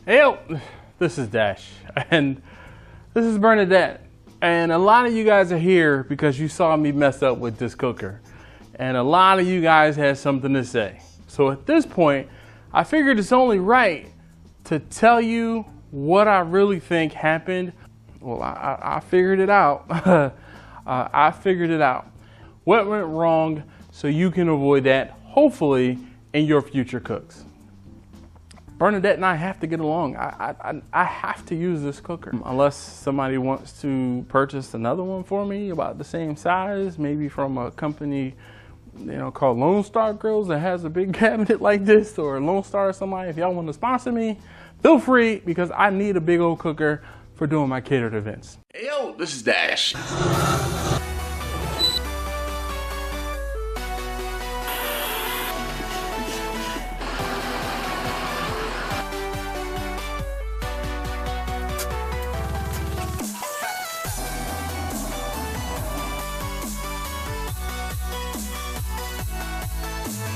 Hey, yo, this is Dash, and this is Bernadette, and a lot of you guys are here because you saw me mess up with this cooker, and a lot of you guys had something to say. So at this point, I figured it's only right to tell you what I really think happened. Well, I figured it out. I figured it out. What went wrong so you can avoid that, hopefully, in your future cooks. Bernadette and I have to get along. I have to use this cooker. Unless somebody wants to purchase another one for me about the same size, maybe from a company, called Lone Star Grills that has a big cabinet like this, or Lone Star or somebody. If y'all want to sponsor me, feel free, because I need a big old cooker for doing my catered events. Hey, yo, this is Dash.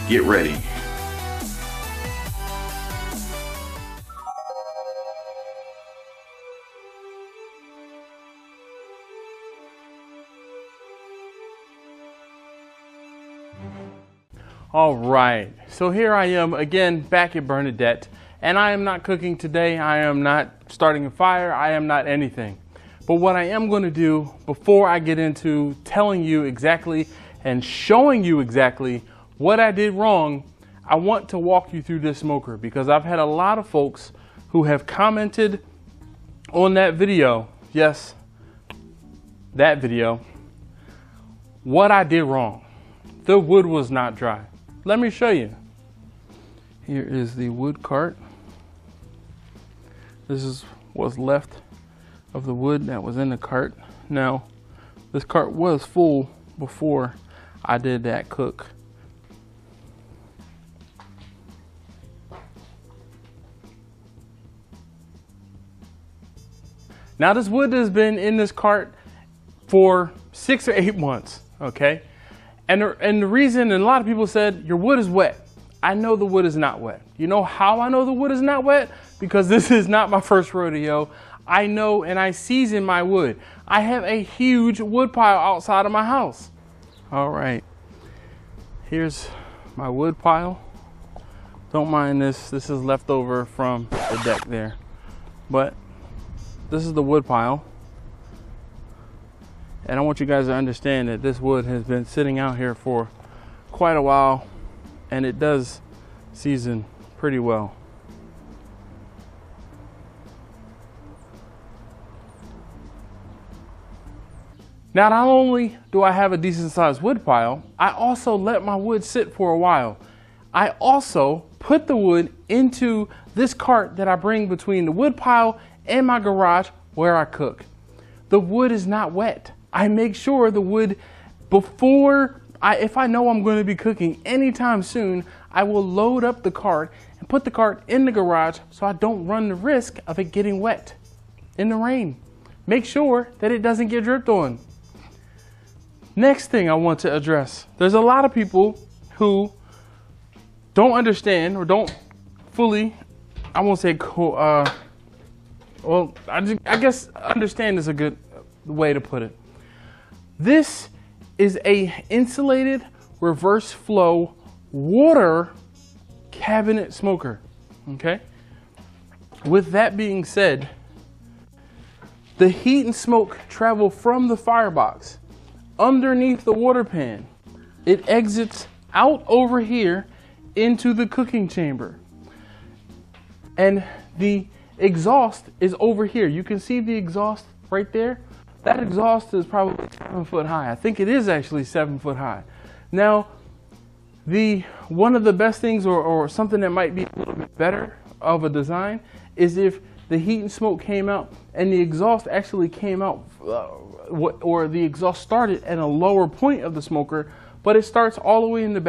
Get ready. All right, so here I am again back at Bernadette, and I am not cooking today. I am not starting a fire. I am not anything. But what I am going to do before I get into telling you exactly and showing you exactly what I did wrong, I want to walk you through this smoker, because I've had a lot of folks who have commented on that video. Yes, that video. What I did wrong. The wood was not dry. Let me show you. Here is the wood cart. This is what's left of the wood that was in the cart. Now, this cart was full before I did that cook. Now, this wood has been in this cart for 6 or 8 months, okay? And the reason, and a lot of people said, your wood is wet. I know the wood is not wet. You know how I know the wood is not wet? Because this is not my first rodeo. I know, and I season my wood. I have a huge wood pile outside of my house. All right, here's my wood pile. Don't mind this. This is left over from the deck there. But this is the wood pile. And I want you guys to understand that this wood has been sitting out here for quite a while, and it does season pretty well. Now, not only do I have a decent sized wood pile, I also let my wood sit for a while. I also put the wood into this cart that I bring between the wood pile and my garage where I cook. The wood is not wet. I make sure the wood, if I know I'm going to be cooking anytime soon, I will load up the cart and put the cart in the garage so I don't run the risk of it getting wet in the rain. Make sure that it doesn't get dripped on. Next thing I want to address, there's a lot of people who don't understand or don't fully, I won't say, I guess understand is a good way to put it. This is a insulated reverse flow water cabinet smoker, okay? With that being said, the heat and smoke travel from the firebox underneath the water pan. It exits out over here into the cooking chamber. And the exhaust is over here. You can see the exhaust right there. That exhaust is probably 7 foot high. I think it is actually 7 foot high. Now, one of the best things, or something that might be a little bit better of a design, is if the heat and smoke came out and the exhaust actually came out, or the exhaust started at a lower point of the smoker, but it starts all the way in the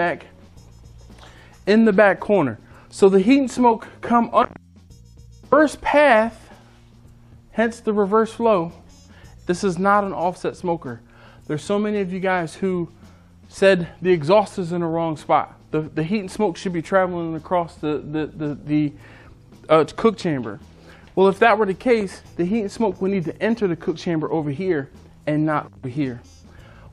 back corner. So the heat and smoke come up reverse path, hence the reverse flow. This is not an offset smoker. There's so many of you guys who said the exhaust is in the wrong spot. The heat and smoke should be traveling across the cook chamber. Well, if that were the case, the heat and smoke would need to enter the cook chamber over here and not over here.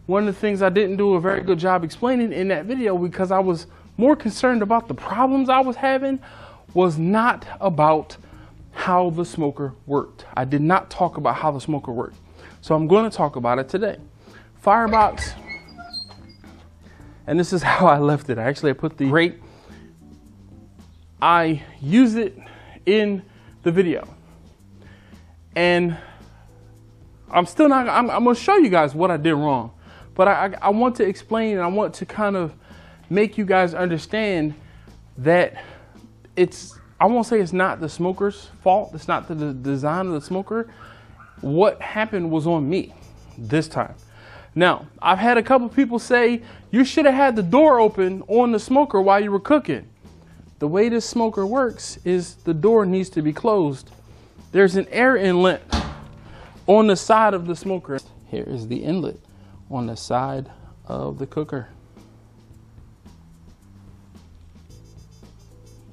One of the things I didn't do a very good job explaining in that video, because I was more concerned about the problems I was having, was not about how the smoker worked. I did not talk about how the smoker worked. So I'm going to talk about it today. Firebox, and this is how I left it. I put the rate. I use it in the video. And I'm still not, I'm going to show you guys what I did wrong. But I want to explain, and I want to kind of make you guys understand that I won't say it's not the smoker's fault. It's not the design of the smoker. What happened was on me this time. Now, I've had a couple people say, you should have had the door open on the smoker while you were cooking. The way this smoker works is the door needs to be closed. There's an air inlet on the side of the smoker. Here is the inlet on the side of the cooker.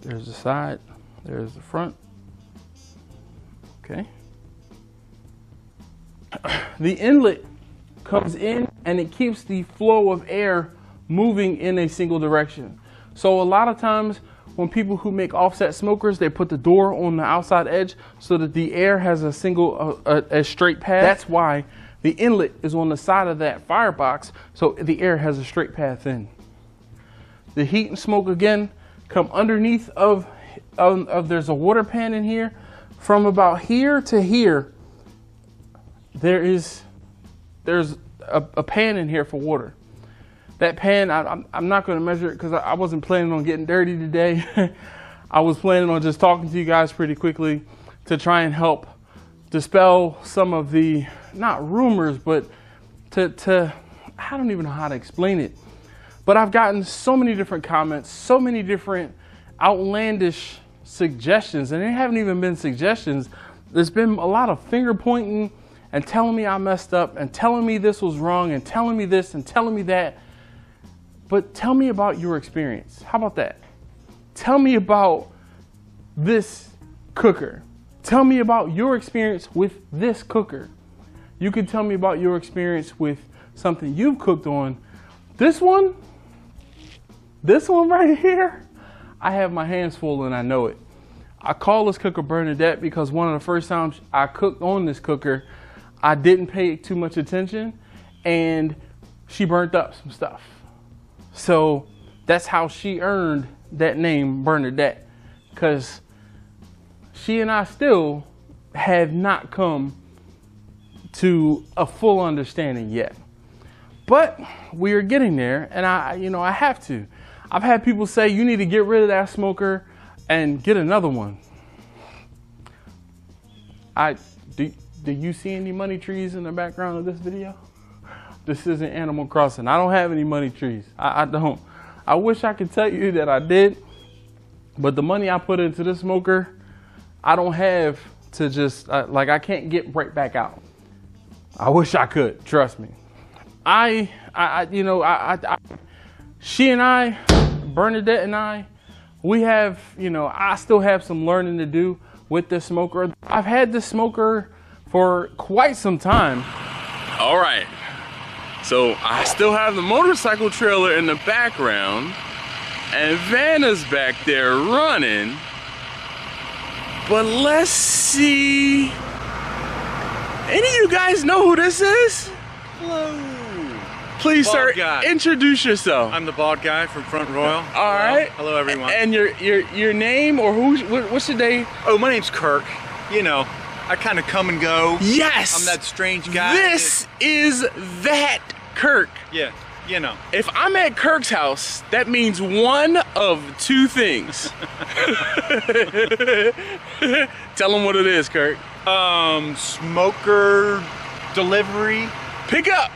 There's the side, there's the front. Okay. The inlet comes in and it keeps the flow of air moving in a single direction. So a lot of times when people who make offset smokers, they put the door on the outside edge so that the air has a single, a straight path. That's why the inlet is on the side of that firebox, so the air has a straight path in. The heat and smoke again come underneath of there's a water pan in here. From about here to here, there's a pan in here for water. That pan, I'm not going to measure it because I wasn't planning on getting dirty today. I was planning on just talking to you guys pretty quickly to try and help dispel some of the, not rumors, but I don't even know how to explain it. But I've gotten so many different comments, so many different outlandish suggestions, and they haven't even been suggestions. There's been a lot of finger pointing and telling me I messed up and telling me this was wrong and telling me this and telling me that. But tell me about your experience. How about that? Tell me about this cooker. Tell me about your experience with this cooker. You can tell me about your experience with something you've cooked on. This one right here, I have my hands full and I know it. I call this cooker Bernadette because one of the first times I cooked on this cooker, I didn't pay too much attention and she burnt up some stuff. So that's how she earned that name Bernadette, because she and I still have not come to a full understanding yet. But we are getting there, and I have to. I've had people say you need to get rid of that smoker and get another one. Do you see any money trees in the background of this video? This isn't Animal Crossing. I don't have any money trees. I don't. I wish I could tell you that I did, but the money I put into this smoker, I don't have to just, I can't get right back out. I wish I could, trust me. She and I, Bernadette and I, we have, I still have some learning to do with this smoker. I've had this smoker for quite some time. All right. So I still have the motorcycle trailer in the background and Vanna's back there running. But let's see. Any of you guys know who this is? Hello. Please, sir, Guy. introduce yourself. I'm the bald guy from Front Royal. All right. Hello, everyone. And your name, or what's your name? Oh, my name's Kirk. I kind of come and go. Yes. I'm that strange guy. This is that Kirk. Yeah, If I'm at Kirk's house, that means one of two things. Tell him what it is, Kirk. Smoker delivery. Pick up.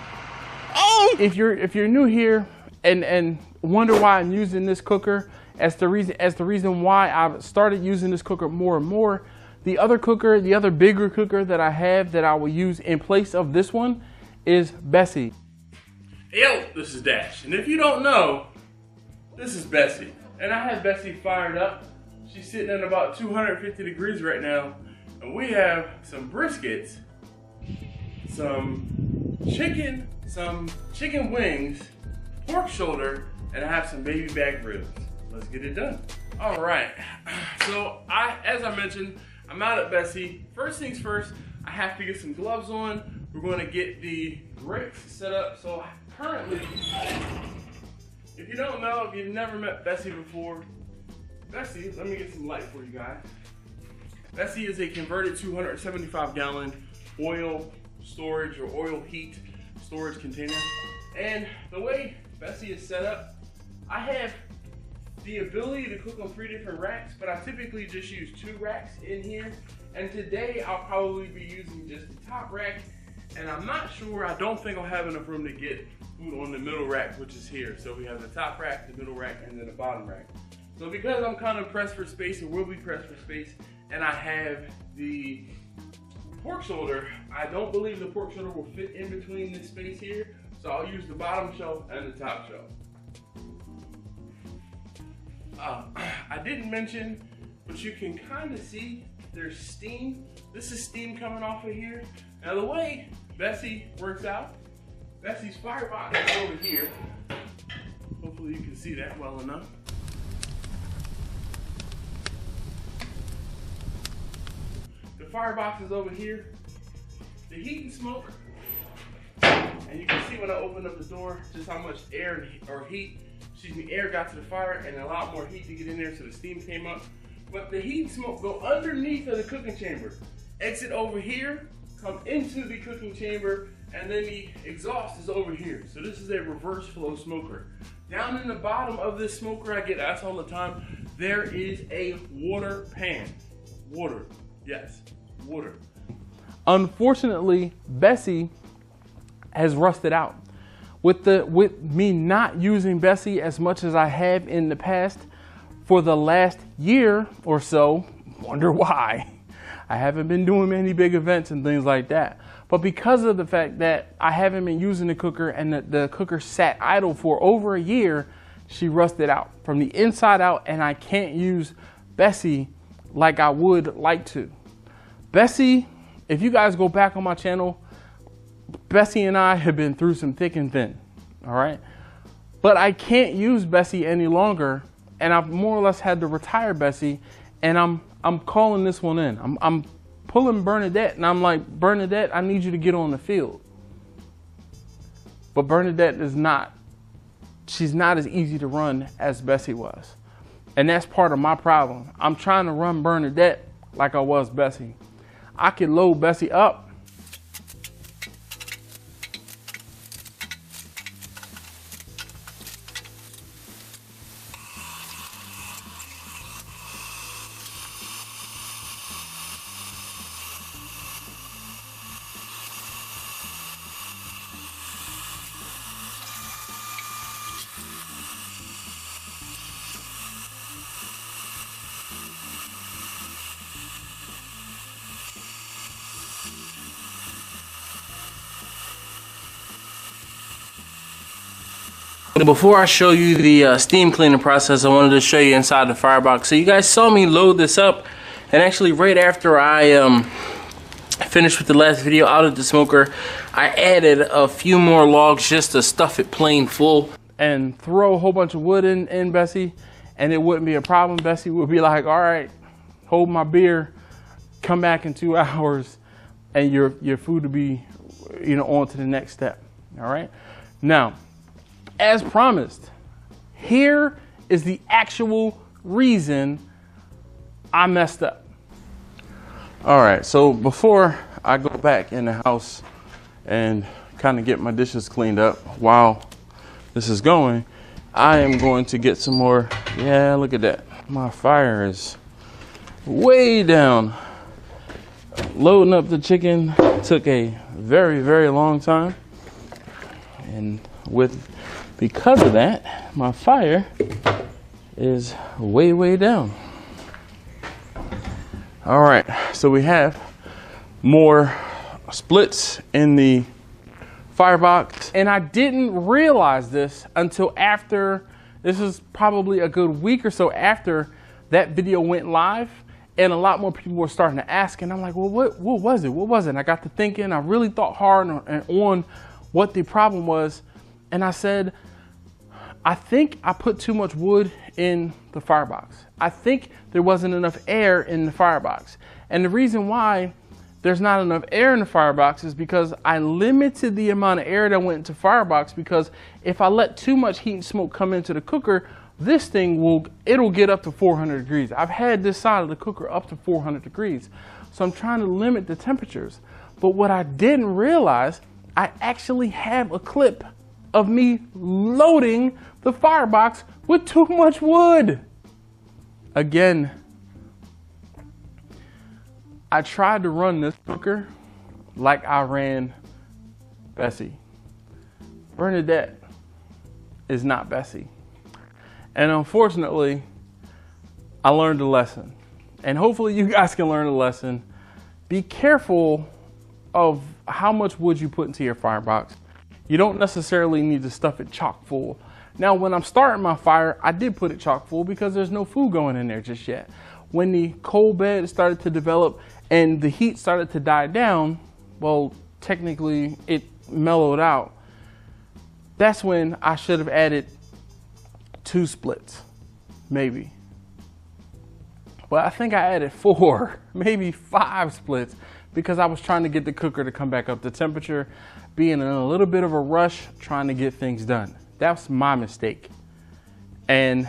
Oh! If you're new here and wonder why I'm using this cooker as the reason why I've started using this cooker more and more, the other bigger cooker that I have that I will use in place of this one is Bessie. Yo, this is Dash, and if you don't know, this is Bessie. And I have Bessie fired up. She's sitting at about 250 degrees right now, And we have some briskets, some chicken wings, pork shoulder, and I have some baby back ribs. Let's get it done. All right, so as I mentioned, I'm out at Bessie. First things first, I have to get some gloves on. We're going to get the bricks set up. So currently, if you don't know, if you've never met Bessie before, Bessie, let me get some light for you guys. Bessie is a converted 275-gallon oil storage or oil heat storage container. And the way Bessie is set up, I have the ability to cook on 3 different racks, but I typically just use 2 racks in here. And today I'll probably be using just the top rack, and I'm not sure, I don't think I'll have enough room to get food on the middle rack, which is here. So we have the top rack, the middle rack, and then the bottom rack. So because I'm kind of pressed for space, or will be pressed for space, and I have the pork shoulder, I don't believe the pork shoulder will fit in between this space here. So I'll use the bottom shelf and the top shelf. I didn't mention, but you can kind of see there's steam. This is steam coming off of here. Now the way Bessie works out, Bessie's firebox is over here. Hopefully you can see that well enough. The firebox is over here. The heat and smoke, and you can see when I open up the door just how much air or heat, air got to the fire and a lot more heat to get in there, so the steam came up. But the heat and smoke go underneath of the cooking chamber, exit over here, come into the cooking chamber, and then the exhaust is over here. So this is a reverse flow smoker. Down in the bottom of this smoker, I get asked all the time, there is a water pan. Water, yes, water. Unfortunately, Bessie has rusted out. With me not using Bessie as much as I have in the past for the last year or so, wonder why. I haven't been doing any big events and things like that. But because of the fact that I haven't been using the cooker and the cooker sat idle for over a year, she rusted out from the inside out, and I can't use Bessie like I would like to. Bessie, if you guys go back on my channel, Bessie and I have been through some thick and thin, all right? But I can't use Bessie any longer, and I've more or less had to retire Bessie, and I'm calling this one in. I'm pulling Bernadette, and I'm like, Bernadette, I need you to get on the field. But Bernadette is not, she's not as easy to run as Bessie was. And that's part of my problem. I'm trying to run Bernadette like I was Bessie. I could load Bessie up, Before I show you the steam cleaning process, I wanted to show you inside the firebox. So you guys saw me load this up, and actually right after I finished with the last video out of the smoker, I added a few more logs just to stuff it plain full and throw a whole bunch of wood in Bessie, and it wouldn't be a problem. Bessie would be like, all right, hold my beer, come back in 2 hours, and your food will be, you know, on to the next step. All right. Now, as promised, here is the actual reason I messed up. All right, so before I go back in the house and kind of get my dishes cleaned up while this is going, I am going to get some more. Yeah, look at that. My fire is way down. Loading up the chicken took a very, very long time. And because of that, my fire is way, way down. All right, so we have more splits in the firebox. And I didn't realize this until after, this is probably a good week or so after that video went live. And a lot more people were starting to ask, and I'm like, well, what was it? What was it? And I got to thinking, I really thought hard on what the problem was. And I said, I think I put too much wood in the firebox. I think there wasn't enough air in the firebox. And the reason why there's not enough air in the firebox is because I limited the amount of air that went into firebox, because if I let too much heat and smoke come into the cooker, this thing it'll get up to 400 degrees. I've had this side of the cooker up to 400 degrees. So I'm trying to limit the temperatures. But what I didn't realize, I actually have a clip of me loading the firebox with too much wood. Again, I tried to run this cooker like I ran Bessie. Bernadette is not Bessie. And unfortunately, I learned a lesson. And hopefully you guys can learn a lesson. Be careful of how much wood you put into your firebox. You don't necessarily need to stuff it chock full. Now, when I'm starting my fire, I did put it chock full because there's no food going in there just yet. When the coal bed started to develop and the heat started to die down, well, technically it mellowed out. That's when I should have added 2 splits, maybe. But I think I added 4, maybe 5 splits, because I was trying to get the cooker to come back up to temperature, being in a little bit of a rush, trying to get things done. That's my mistake. And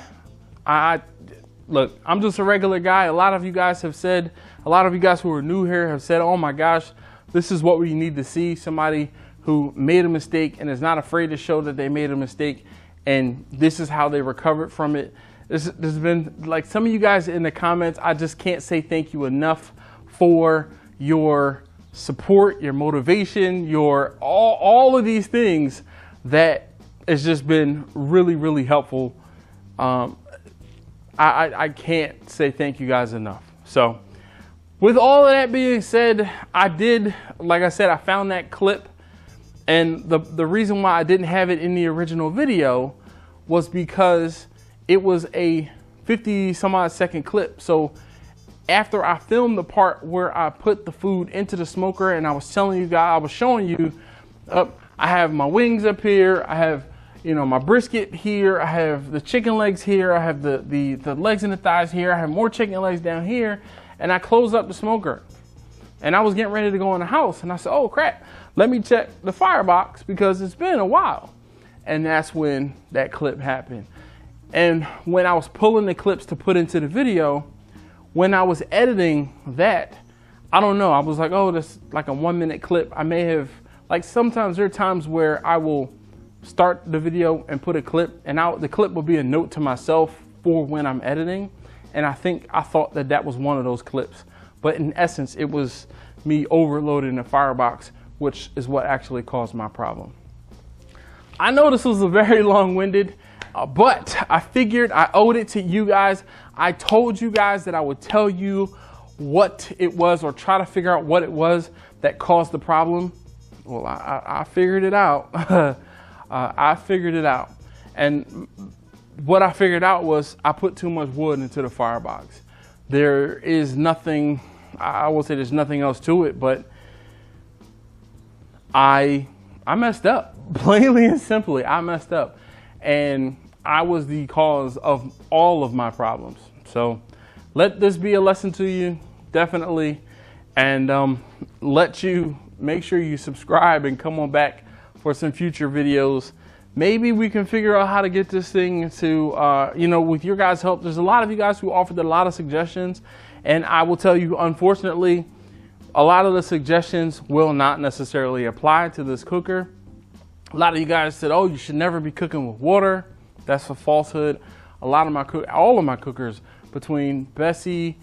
look, I'm just a regular guy. A lot of you guys have said, a lot of you guys who are new here have said, oh my gosh, this is what we need to see. Somebody who made a mistake and is not afraid to show that they made a mistake, and this is how they recovered from it. There's been, like, some of you guys in the comments, I just can't say thank you enough for your support, your motivation, your all of these things that has just been really, really helpful. I can't say thank you guys enough. So with all of that being said, like I said, I found that clip. And the reason why I didn't have it in the original video was because it was a 50 some odd second clip. So after I filmed the part where I put the food into the smoker and I was telling you guys, I was showing you, I have my wings up here, I have, you know, my brisket here, I have the chicken legs here, I have the legs and the thighs here, I have more chicken legs down here, and I closed up the smoker. And I was getting ready to go in the house, and I said, oh crap, let me check the firebox because it's been a while. And that's when that clip happened. And when I was pulling the clips to put into the video, when I was editing that, I don't know, I was like, oh, that's like a 1 minute clip. I may have, like, sometimes there are times where I will start the video and put a clip, and the clip will be a note to myself for when I'm editing. And I thought that was one of those clips. But in essence, it was me overloading the firebox, which is what actually caused my problem. I know this was a very long-winded, but I figured I owed it to you guys. I told you guys that I would tell you what it was, or try to figure out what it was that caused the problem. Well, I figured it out. I figured it out. And what I figured out was I put too much wood into the firebox. There is nothing, I will say there's nothing else to it, but I messed up. Plainly and simply, I messed up. And I was the cause of all of my problems. So let this be a lesson to you, definitely. And let you make sure you subscribe and come on back for some future videos. Maybe we can figure out how to get this thing to, you know, with your guys' help. There's a lot of you guys who offered a lot of suggestions. And I will tell you, unfortunately, a lot of the suggestions will not necessarily apply to this cooker. A lot of you guys said, oh, you should never be cooking with water. That's a falsehood. All of my cookers, between Bessie,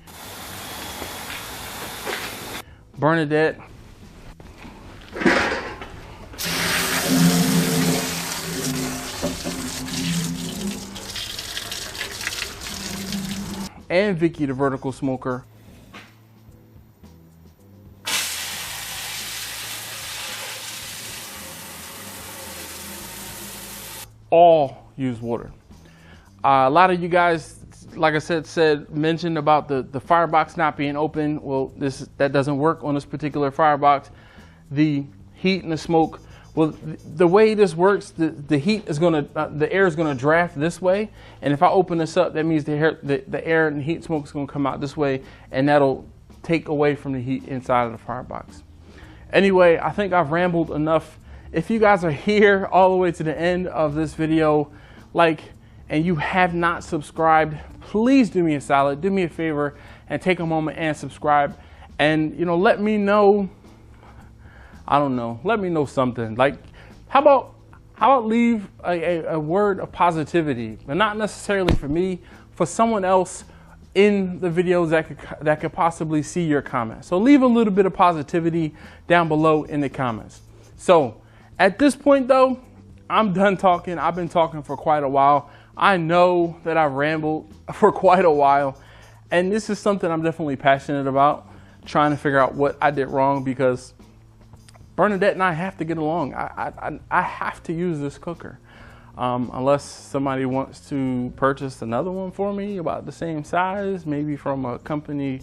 Bernadette, and Vicky, the vertical smoker, all use water. A lot of you guys like I said, mentioned about the firebox not being open. Well, that doesn't work on this particular firebox. The heat and the smoke, well, the way this works, the heat is gonna, the air is gonna draft this way, and if I open this up, that means the air and heat and smoke is gonna come out this way, and that'll take away from the heat inside of the firebox. Anyway, I think I've rambled enough. If you guys are here all the way to the end of this video, and you have not subscribed, please do me a solid, do me a favor, and take a moment and subscribe. And let me know. I don't know. Let me know something. How about leave a word of positivity, but not necessarily for me, for someone else in the videos that could possibly see your comments. So leave a little bit of positivity down below in the comments. So at this point though, I'm done talking. I've been talking for quite a while. I know that I've rambled for quite a while, and this is something I'm definitely passionate about, trying to figure out what I did wrong, because Bernadette and I have to get along. I have to use this cooker. Unless somebody wants to purchase another one for me about the same size, maybe from a company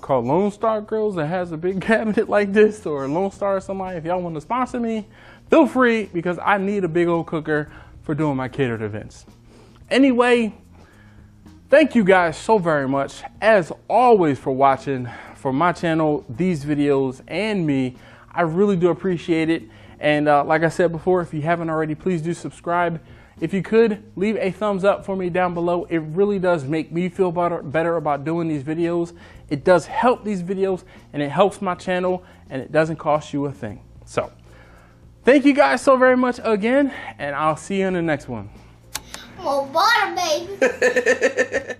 called Lone Star Grills that has a big cabinet like this, or Lone Star or somebody. If y'all want to sponsor me, feel free, because I need a big old cooker for doing my catered events. Anyway, thank you guys so very much, as always, for watching for my channel, these videos, and me. I really do appreciate it. And like I said before, if you haven't already, please do subscribe. If you could, leave a thumbs up for me down below. It really does make me feel better about doing these videos. It does help these videos, and it helps my channel, and it doesn't cost you a thing. So thank you guys so very much again, and I'll see you in the next one. More butter, baby.